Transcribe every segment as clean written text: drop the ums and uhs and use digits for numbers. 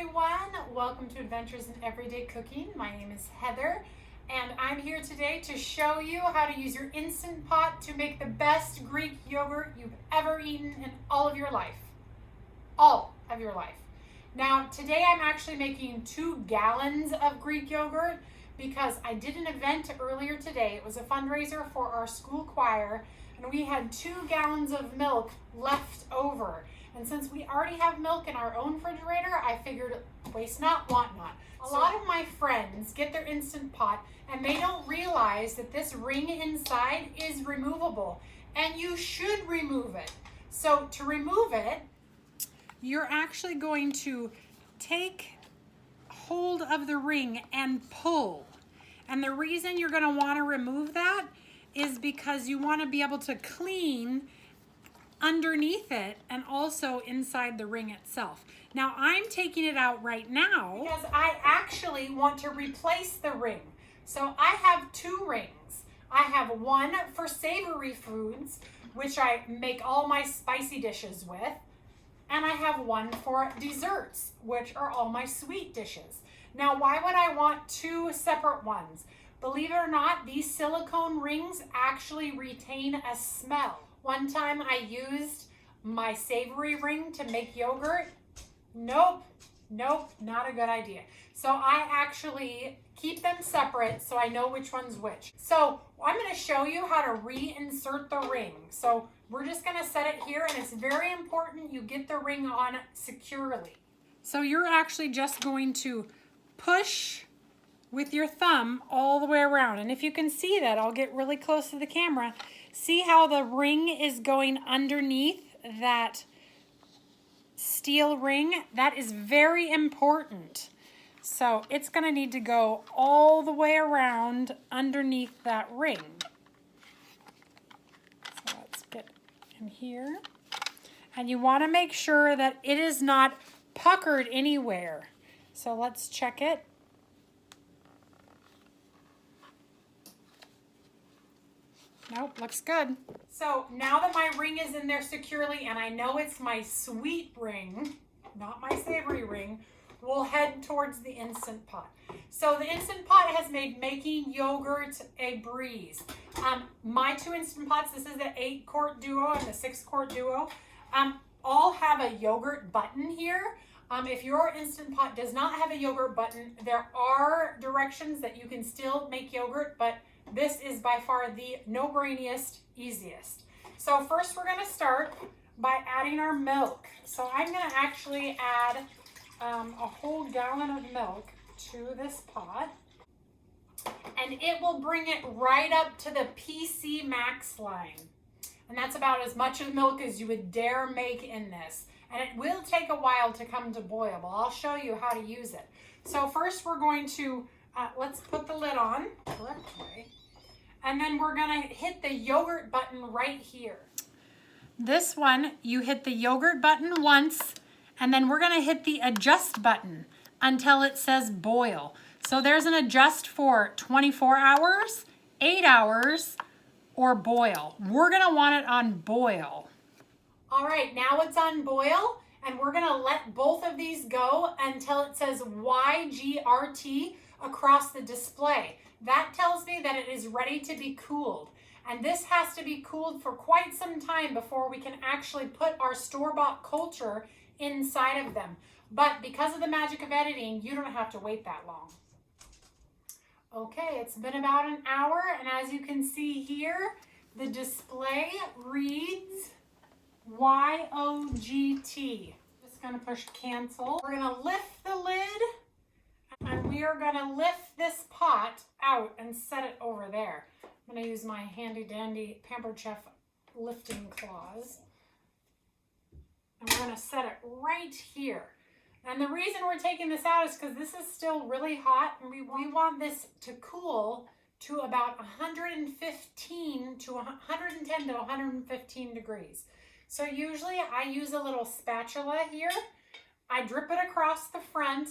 everyone. Welcome to Adventures in Everyday Cooking. My name is Heather, and I'm here today to show you how to use your Instant Pot to make the best Greek yogurt you've ever eaten in all of your life. All of your life. Now, today I'm actually making 2 gallons of Greek yogurt because I did an event earlier today. It was a fundraiser for our school choir, and we had 2 gallons of milk left over. And since we already have milk in our own refrigerator, I figured waste not, want not. A lot of my friends get their Instant Pot and they don't realize that this ring inside is removable, and you should remove it. So to remove it, you're actually going to take hold of the ring and pull. And the reason you're going to want to remove that is because you want to be able to clean underneath it and also inside the ring itself. Now I'm taking it out right now because I actually want to replace the ring. So I have 2 rings. I have one for savory foods, which I make all my spicy dishes with, and I have one for desserts, which are all my sweet dishes. Now, why would I want 2 separate ones? Believe it or not, these silicone rings actually retain a smell. One time I used my savory ring to make yogurt. Nope, not a good idea. So I actually keep them separate so I know which one's which. So I'm going to show you how to reinsert the ring. So we're just going to set it here, and it's very important you get the ring on securely. So you're actually just going to push with your thumb all the way around. And if you can see that, I'll get really close to the camera. See how the ring is going underneath that steel ring? That is very important. So it's going to need to go all the way around underneath that ring. So let's get in here. And you want to make sure that it is not puckered anywhere. So let's check it. Nope, looks good. So now that my ring is in there securely, and I know it's my sweet ring, not my savory ring, we'll head towards the Instant Pot. So the Instant Pot has made making yogurt a breeze. My 2 Instant Pots, this is the 8-quart duo and the 6-quart duo, all have a yogurt button here. If your Instant Pot does not have a yogurt button, there are directions that you can still make yogurt, but this is by far the no-brainiest, easiest. So first we're going to start by adding our milk. So I'm going to actually add a whole gallon of milk to this pot. And it will bring it right up to the PC max line. And that's about as much of milk as you would dare make in this. And it will take a while to come to boil, but I'll show you how to use it. So first we're going to, let's put the lid on the correct way. And then we're going to hit the yogurt button right here. This one, you hit the yogurt button once, and then we're going to hit the adjust button until it says boil. So there's an adjust for 24 hours, 8 hours, or boil. We're going to want it on boil. All right, now it's on boil, and we're going to let both of these go until it says YGRT across the display. That tells me that it is ready to be cooled. And this has to be cooled for quite some time before we can actually put our store-bought culture inside of them. But because of the magic of editing, you don't have to wait that long. Okay, it's been about an hour, and as you can see here, the display reads YOGT. Just gonna push cancel. We're gonna lift the lid, and we are going to lift this pot out and set it over there. I'm going to use my handy dandy Pampered Chef lifting claws. And we're going to set it right here. And the reason we're taking this out is because this is still really hot, and we want this to cool to about 110 to 115 degrees. So usually I use a little spatula here. I drip it across the front,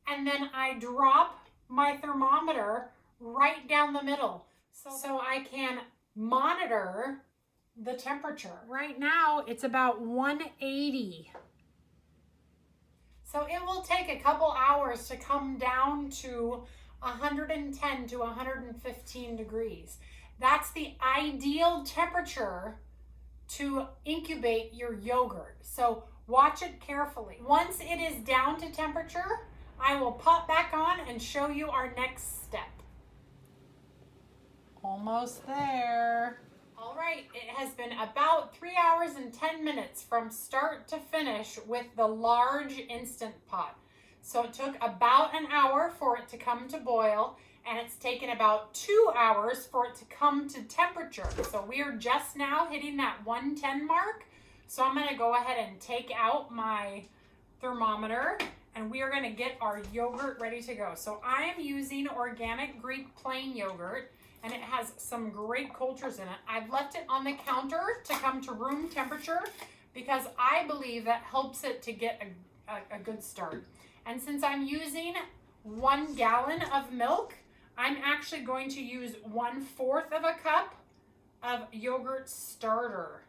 and then I drop my thermometer right down the middle so I can monitor the temperature. Right now it's about 180. So it will take a couple hours to come down to 110 to 115 degrees. That's the ideal temperature to incubate your yogurt. So watch it carefully. Once it is down to temperature, I will pop back on and show you our next step. Almost there. All right, it has been about 3 hours and 10 minutes from start to finish with the large Instant Pot. So it took about an hour for it to come to boil, and it's taken about 2 hours for it to come to temperature. So we are just now hitting that 110 mark. So I'm gonna go ahead and take out my thermometer, and we are gonna get our yogurt ready to go. So I am using organic Greek plain yogurt, and it has some great cultures in it. I've left it on the counter to come to room temperature because I believe that helps it to get a good start. And since I'm using 1 gallon of milk, I'm actually going to use 1/4 of a cup of yogurt starter.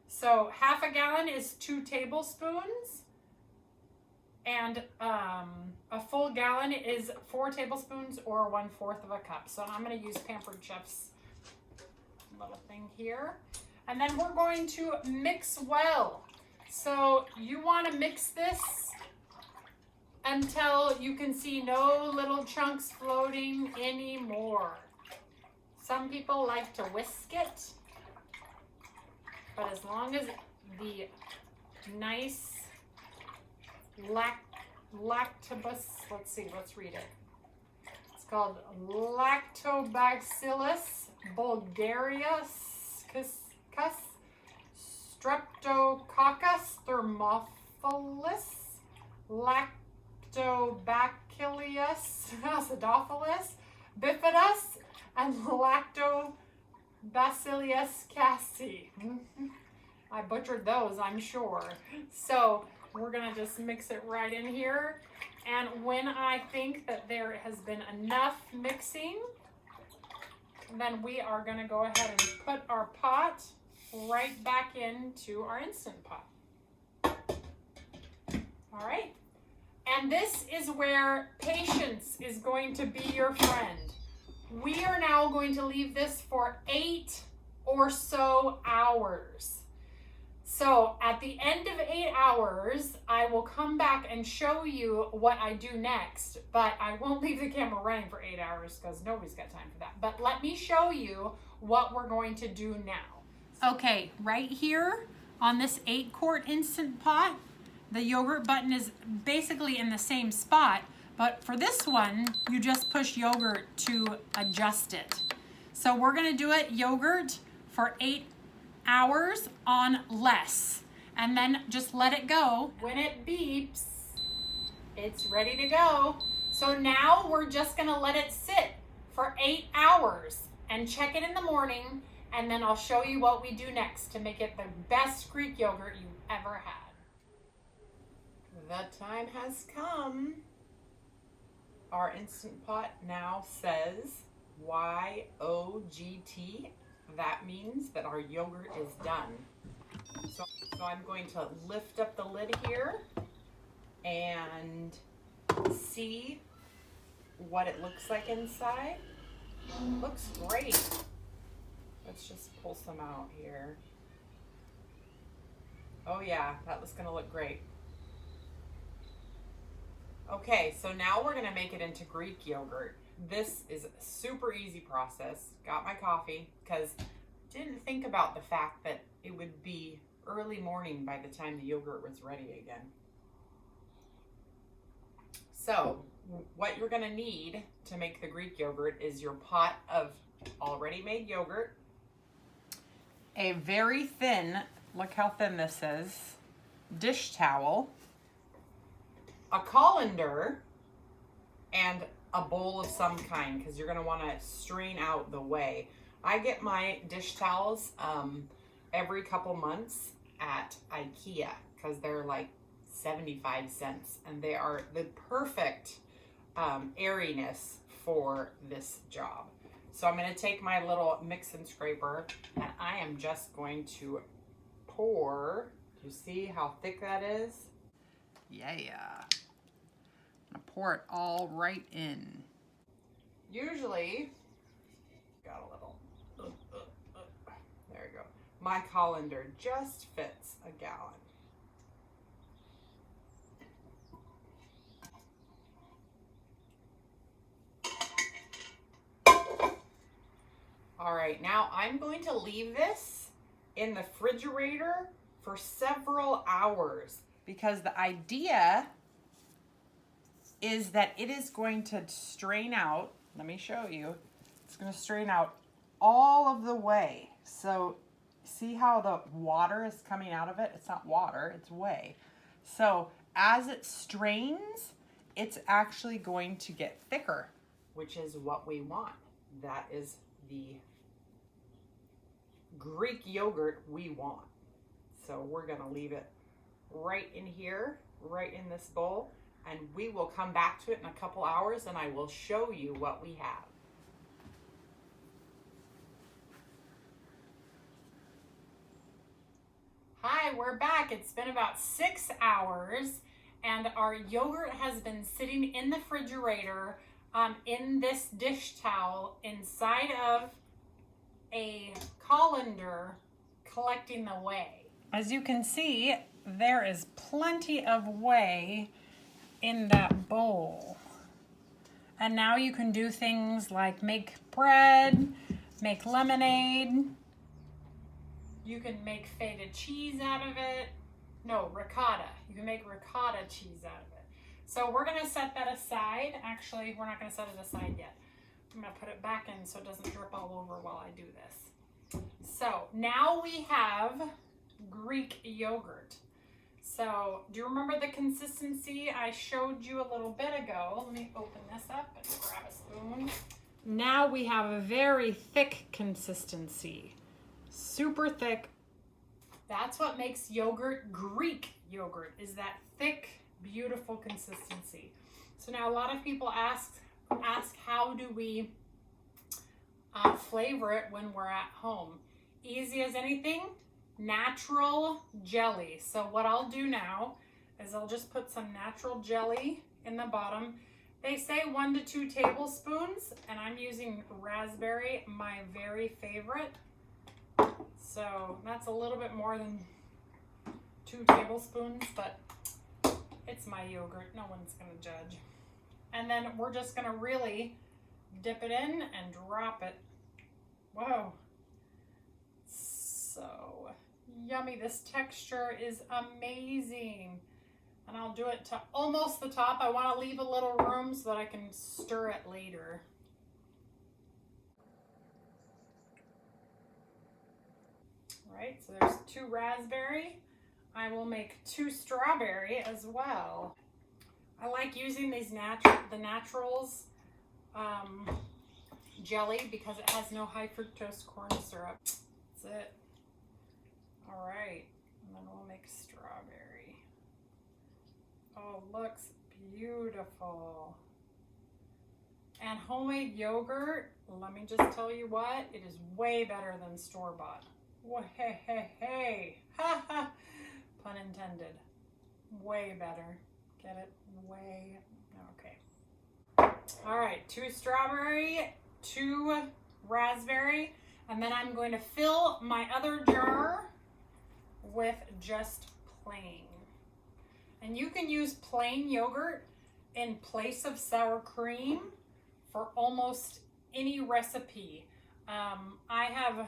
So half a gallon is 2 tablespoons, and a full gallon is 4 tablespoons or 1/4 of a cup. So I'm going to use Pampered Chef's little thing here. And then we're going to mix well. So you want to mix this until you can see no little chunks floating anymore. Some people like to whisk it, but as long as the nice lactobacillus, let's read it. It's called Lactobacillus bulgarius, Streptococcus thermophilus, Lactobacillus acidophilus, bifidus, and Lactobacillus casei. I butchered those, I'm sure. So we're gonna just mix it right in here. And when I think that there has been enough mixing, then we are gonna go ahead and put our pot right back into our Instant Pot. All right. And this is where patience is going to be your friend. We are now going to leave this for 8 or so hours. So at the end of 8 hours, I will come back and show you what I do next, but I won't leave the camera running for 8 hours because nobody's got time for that. But let me show you what we're going to do now. Okay, right here on this 8-quart Instant Pot, the yogurt button is basically in the same spot, but for this one, you just push yogurt to adjust it. So we're gonna do it yogurt for 8 hours on less, and then just let it go. When it beeps, it's ready to go. So now we're just gonna let it sit for 8 hours and check it in the morning, and then I'll show you what we do next to make it the best Greek yogurt you've ever had. The time has come. Our Instant Pot now says YOGT. That means that our yogurt is done. So I'm going to lift up the lid here and see what it looks like inside. Looks great. Let's just pull some out here. Oh yeah, that was gonna look great. Okay, so now we're gonna make it into Greek yogurt. This is a super easy process. Got my coffee because didn't think about the fact that it would be early morning by the time the yogurt was ready again. So what you're gonna need to make the Greek yogurt is your pot of already made yogurt, a very thin, look how thin this is, dish towel, a colander, and a bowl of some kind because you're going to want to strain out the whey. I get my dish towels every couple months at IKEA because they're like 75 cents and they are the perfect airiness for this job. So I'm going to take my little mix and scraper and I am just going to pour. Do you see how thick that is? Yeah. I pour it all right in. Usually, got a little, there you go. My colander just fits a gallon. All right, now I'm going to leave this in the refrigerator for several hours because the idea is that it is going to strain out. Let me show you. It's going to strain out all of the way. So see how the water is coming out of it? It's not water, it's whey. So as it strains, it's actually going to get thicker, which is what we want. That is the Greek yogurt we want. So we're gonna leave it right in here, right in this bowl, and we will come back to it in a couple hours and I will show you what we have. Hi, we're back. It's been about 6 hours and our yogurt has been sitting in the refrigerator in this dish towel inside of a colander collecting the whey. As you can see, there is plenty of whey in that bowl. And now you can do things like make bread, make lemonade. You can make feta cheese out of it. No, ricotta. You can make ricotta cheese out of it. So we're gonna set that aside. Actually, we're not gonna set it aside yet. I'm gonna put it back in so it doesn't drip all over while I do this. So now we have Greek yogurt. So do you remember the consistency I showed you a little bit ago? Let me open this up and grab a spoon. Now we have a very thick consistency. Super thick. That's what makes yogurt Greek yogurt, is that thick, beautiful consistency. So now a lot of people ask how do we flavor it when we're at home? Easy as anything, natural jelly. So what I'll do now is I'll just put some natural jelly in the bottom. They say 1 to 2 tablespoons, and I'm using raspberry, my very favorite. So that's a little bit more than 2 tablespoons, but it's my yogurt. No one's gonna judge. And then we're just gonna really dip it in and drop it. Whoa. So yummy. This texture is amazing. And I'll do it to almost the top. I want to leave a little room so that I can stir it later. All right, so there's 2 raspberry. I will make 2 strawberry as well. I like using these the Naturals jelly because it has no high fructose corn syrup. That's it. All right, and then we'll make strawberry. Oh, looks beautiful. And homemade yogurt, let me just tell you what, it is way better than store-bought. Hey, hey, hey, ha ha, pun intended. Way better. Get it? Way, okay. All right, 2 strawberry, 2 raspberry, and then I'm going to fill my other jar with just plain. And you can use plain yogurt in place of sour cream for almost any recipe. I have,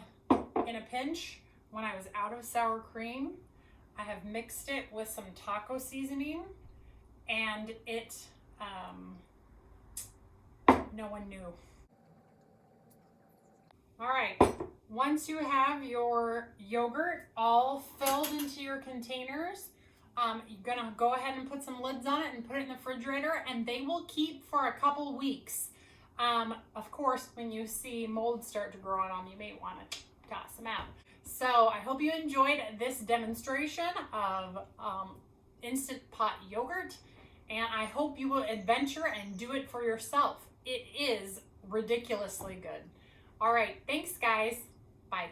in a pinch, when I was out of sour cream, I have mixed it with some taco seasoning, and it, no one knew. All right, once you have your yogurt all filled into your containers, you're gonna go ahead and put some lids on it and put it in the refrigerator, and they will keep for a couple weeks. Of course, when you see mold start to grow on them, you may want to toss them out. So I hope you enjoyed this demonstration of Instant Pot yogurt, and I hope you will adventure and do it for yourself. It is ridiculously good. All right, thanks guys. Bye.